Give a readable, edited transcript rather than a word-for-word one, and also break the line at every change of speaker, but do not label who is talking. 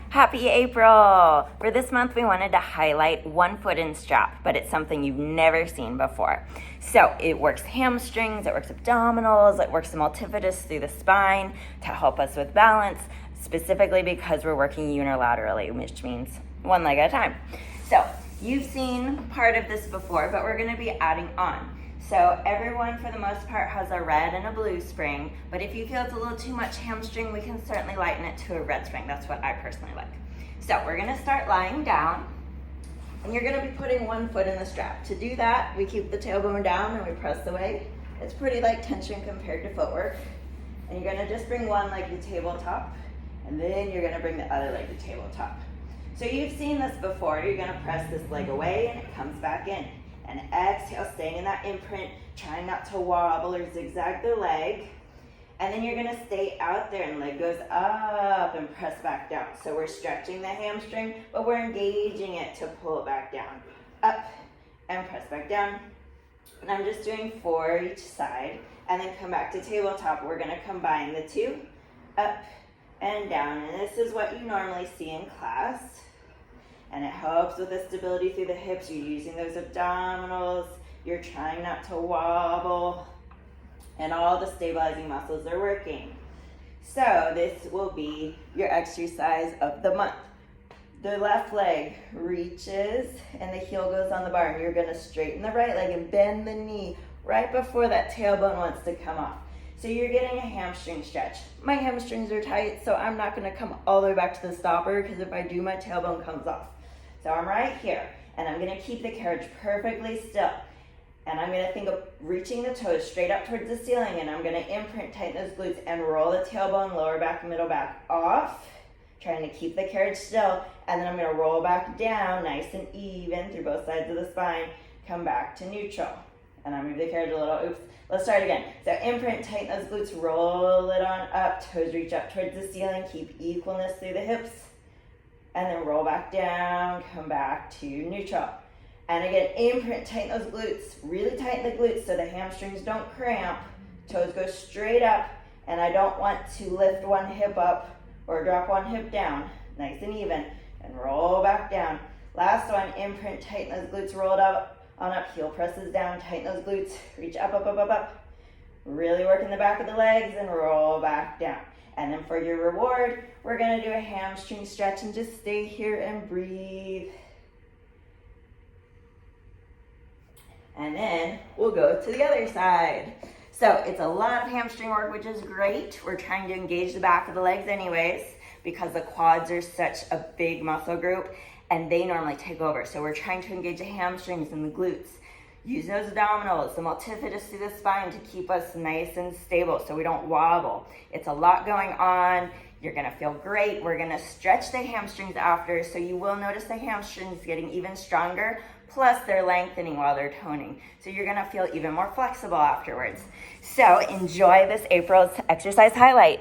Happy April! For this month, we wanted to highlight one foot in strap, but it's something you've never seen before. So it works hamstrings, it works abdominals, it works the multifidus through the spine to help us with balance, specifically because we're working unilaterally, which means one leg at a time. So you've seen part of this before, but we're going to be adding on. So everyone, for the most part, has a red and a blue spring, but if you feel it's a little too much hamstring, we can certainly lighten it to a red spring. That's what I personally like. So we're gonna start lying down, and you're gonna be putting one foot in the strap. To do that, we keep the tailbone down and we press away. It's pretty light tension compared to footwork. And you're gonna just bring one leg to tabletop, and then you're gonna bring the other leg to tabletop. So you've seen this before. You're gonna press this leg away and it comes back in. And exhale, staying in that imprint, trying not to wobble or zigzag the leg. And then you're gonna stay out there and leg goes up and press back down. So we're stretching the hamstring, but we're engaging it to pull it back down. Up and press back down. And I'm just doing 4 each side. And then come back to tabletop. We're gonna combine the two, up and down. And this is what you normally see in class. And it helps with the stability through the hips. You're using those abdominals. You're trying not to wobble. And all the stabilizing muscles are working. So this will be your exercise of the month. The left leg reaches and the heel goes on the bar. And you're going to straighten the right leg and bend the knee right before that tailbone wants to come off. So you're getting a hamstring stretch. My hamstrings are tight, so I'm not going to come all the way back to the stopper, because if I do, my tailbone comes off. So I'm right here, and I'm gonna keep the carriage perfectly still. And I'm gonna think of reaching the toes straight up towards the ceiling, and I'm gonna imprint, tighten those glutes, and roll the tailbone, lower back, middle back off, trying to keep the carriage still. And then I'm gonna roll back down, nice and even through both sides of the spine, come back to neutral. And I move the carriage a little, oops. Let's start again. So imprint, tighten those glutes, roll it on up, toes reach up towards the ceiling, keep equalness through the hips. And then roll back down, come back to neutral. And again, imprint, tighten those glutes. Really tighten the glutes so the hamstrings don't cramp. Toes go straight up, and I don't want to lift one hip up or drop one hip down. Nice and even, and roll back down. Last one, imprint, tighten those glutes, roll it up, on up, heel presses down, tighten those glutes, reach up, up, up, up, up. Really working the back of the legs and roll back down. And then for your reward, we're gonna do a hamstring stretch and just stay here and breathe. And then we'll go to the other side. So it's a lot of hamstring work, which is great. We're trying to engage the back of the legs anyways, because the quads are such a big muscle group and they normally take over. So we're trying to engage the hamstrings and the glutes. Use those abdominals, the multifidus through the spine to keep us nice and stable so we don't wobble. It's a lot going on. You're gonna feel great. We're gonna stretch the hamstrings after, so you will notice the hamstrings getting even stronger, plus they're lengthening while they're toning. So you're gonna feel even more flexible afterwards. So enjoy this April's exercise highlight.